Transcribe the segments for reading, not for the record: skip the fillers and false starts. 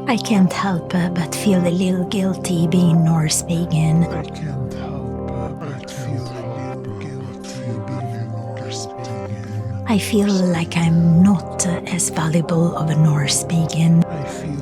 I can't help but feel a little guilty being Norse pagan. I can't help but feel a little guilty being Norse pagan. I feel like I'm not as valuable of a Norse pagan. I feel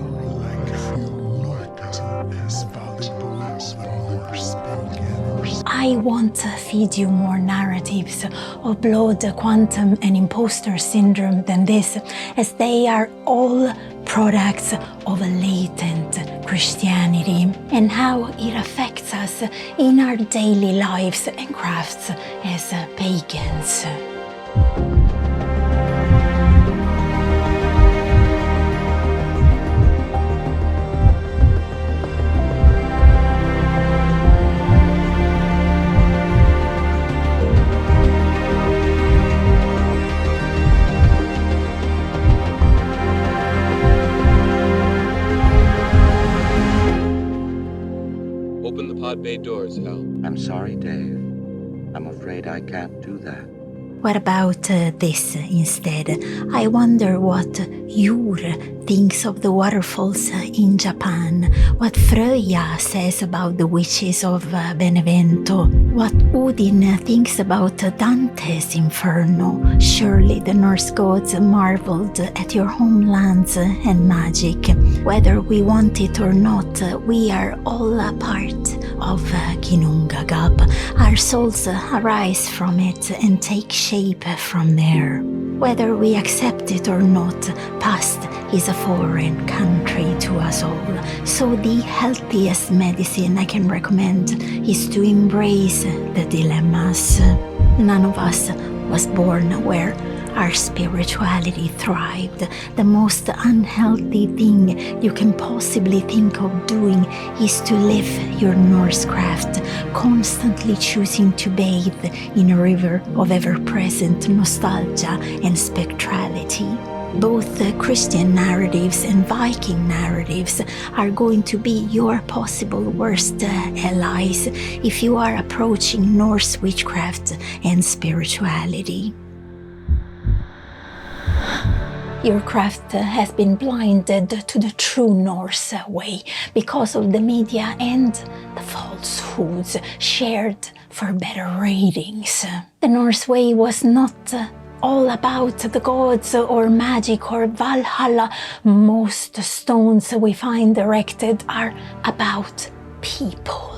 like I'm not as valuable as a Norse pagan. I want to feed you more narratives of blood, quantum, and imposter syndrome than this, as they are all products of a latent Christianity and how it affects us in our daily lives and crafts as pagans. Open the pod bay doors, Hal. I'm sorry, Dave. I'm afraid I can't do that. What about this instead? I wonder what Jur thinks of the waterfalls in Japan, what Freyia says about the witches of Benevento, what Odin thinks about Dante's Inferno. Surely the Norse gods marveled at your homelands and magic. Whether we want it or not, we are all a part of Ginnungagap. Our souls arise from it and take shape from there. Whether we accept it or not, past is a foreign country to us all. So the healthiest medicine I can recommend is to embrace the dilemmas. None of us was born where our spirituality thrived. The most unhealthy thing you can possibly think of doing is to live your Norse craft, constantly choosing to bathe in a river of ever-present nostalgia and spectrality. Both the Christian narratives and Viking narratives are going to be your possible worst allies if you are approaching Norse witchcraft and spirituality. Your craft has been blinded to the true Norse way because of the media and the falsehoods shared for better ratings. The Norse way was not all about the gods or magic or Valhalla. Most stones we find erected are about people.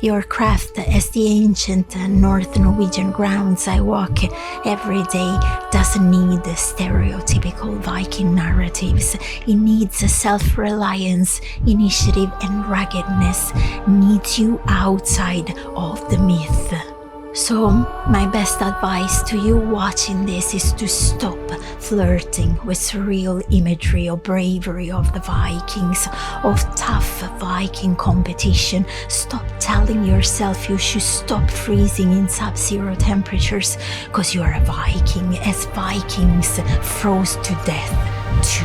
Your craft as the ancient North Norwegian grounds I walk every day doesn't need stereotypical Viking narratives. It needs self-reliance, initiative, and ruggedness. Needs you outside of the myth. So, my best advice to you watching this is to stop flirting with surreal imagery of bravery of the Vikings, of tough Viking competition. Stop telling yourself you should stop freezing in sub-zero temperatures because you are a Viking, as Vikings froze to death too.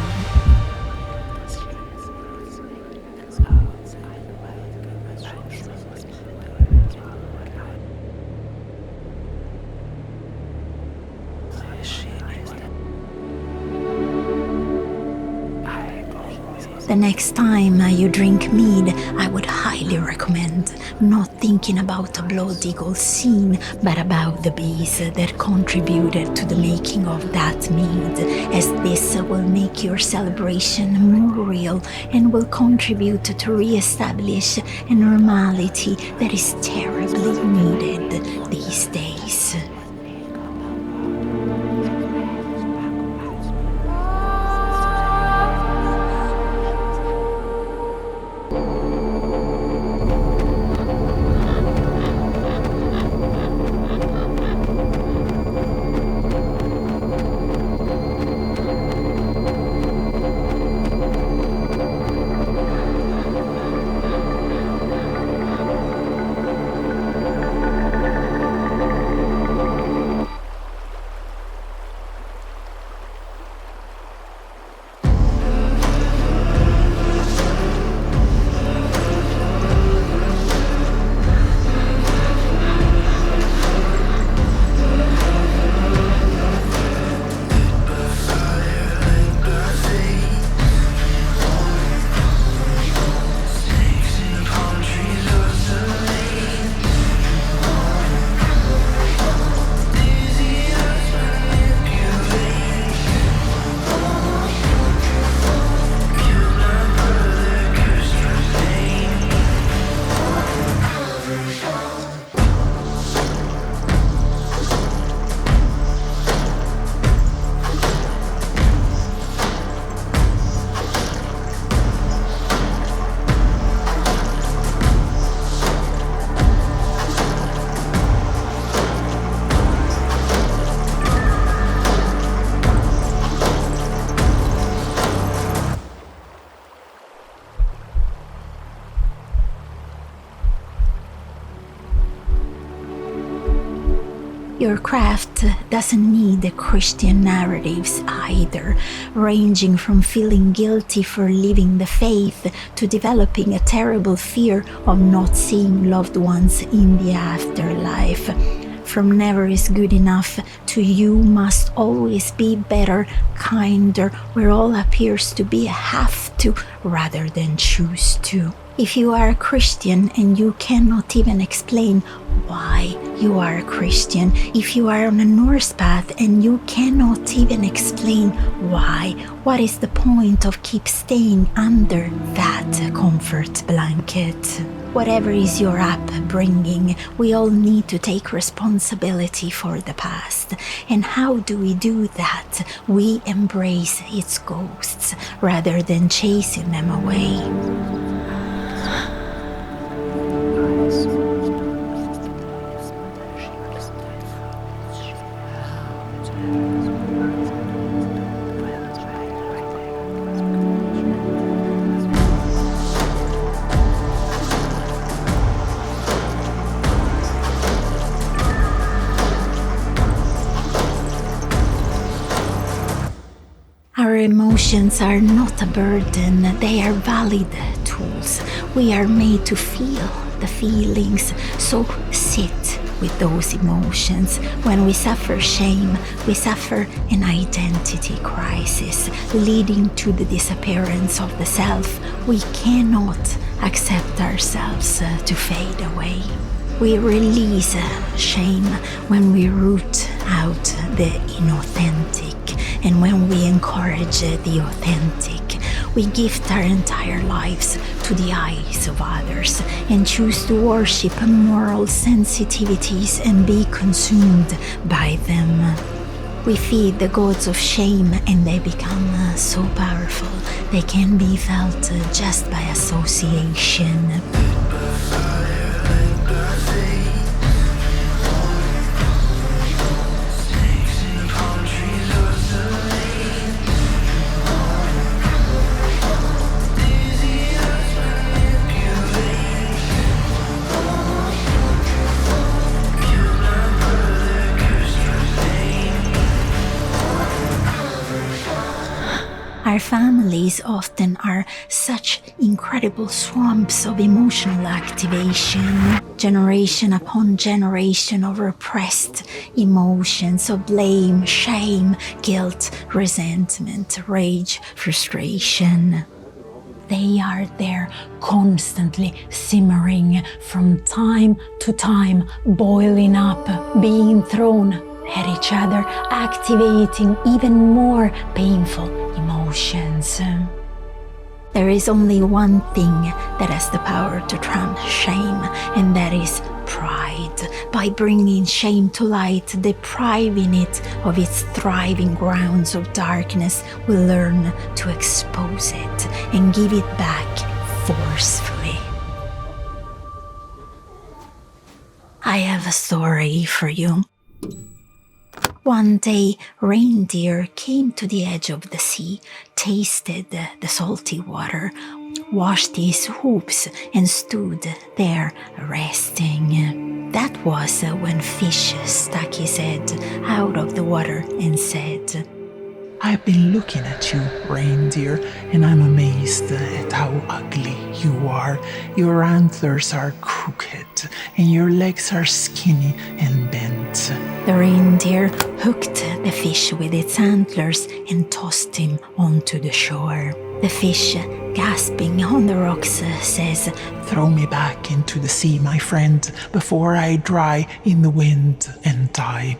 The next time you drink mead, I would highly recommend not thinking about a blood eagle scene, but about the bees that contributed to the making of that mead, as this will make your celebration more real and will contribute to re-establish a normality that is terribly needed these days. Your craft doesn't need Christian narratives either, ranging from feeling guilty for leaving the faith to developing a terrible fear of not seeing loved ones in the afterlife. From never is good enough to you must always be better, kinder, where all appears to be a have to rather than choose to. If you are a Christian and you cannot even explain why you are a Christian, if you are on a Norse path and you cannot even explain why, what is the point of keep staying under that comfort blanket? Whatever is your upbringing, we all need to take responsibility for the past. And how do we do that? We embrace its ghosts rather than chasing them away. Our emotions are not a burden, they are valid tools. We are made to feel the feelings, so sit with those emotions. When we suffer shame, we suffer an identity crisis, leading to the disappearance of the self. We cannot accept ourselves to fade away. We release shame when we root out the inauthentic, and when we encourage the authentic. We gift our entire lives to the eyes of others and choose to worship moral sensitivities and be consumed by them. We feed the gods of shame and they become so powerful they can be felt just by association. Our families often are such incredible swamps of emotional activation, generation upon generation of repressed emotions of blame, shame, guilt, resentment, rage, frustration. They are there constantly simmering from time to time, boiling up, being thrown at each other, activating even more painful emotions. There is only one thing that has the power to trump shame, and that is pride. By bringing shame to light, depriving it of its thriving grounds of darkness, we learn to expose it and give it back forcefully. I have a story for you. One day, Reindeer came to the edge of the sea, tasted the salty water, washed his hooves, and stood there resting. That was when Fish stuck his head out of the water and said, I've been looking at you, Reindeer, and I'm amazed at how ugly you are. Your antlers are crooked, and your legs are skinny and bent. The reindeer hooked the fish with its antlers and tossed him onto the shore. The fish, gasping on the rocks, says, Throw me back into the sea, my friend, before I dry in the wind and die.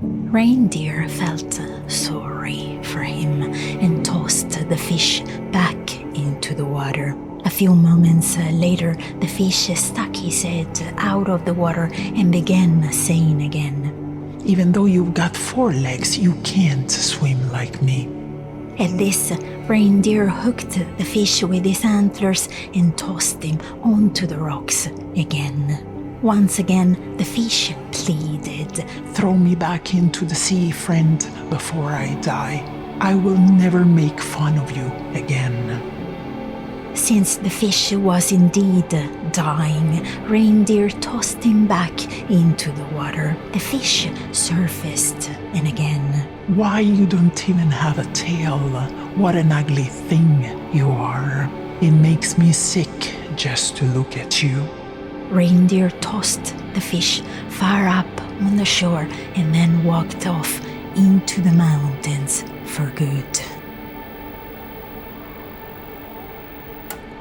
Reindeer felt sorry for him and tossed the fish back into the water. A few moments later, the fish stuck his head out of the water and began saying again, Even though you've got 4 legs, you can't swim like me. At this, Reindeer hooked the fish with his antlers and tossed him onto the rocks again. Once again, the fish pleaded, Throw me back into the sea, friend, before I die. I will never make fun of you again. Since the fish was indeed dying, Reindeer tossed him back into the water. The fish surfaced, and again. Why you don't even have a tail? What an ugly thing you are. It makes me sick just to look at you. Reindeer tossed the fish far up on the shore and then walked off into the mountains for good.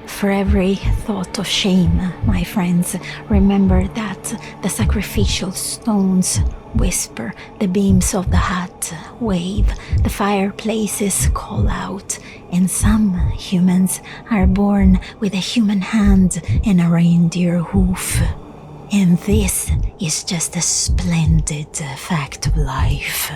For every thought of shame, my friends, remember that the sacrificial stones whisper, the beams of the hut wave, the fireplaces call out, and some humans are born with a human hand and a reindeer hoof. And this is just a splendid fact of life.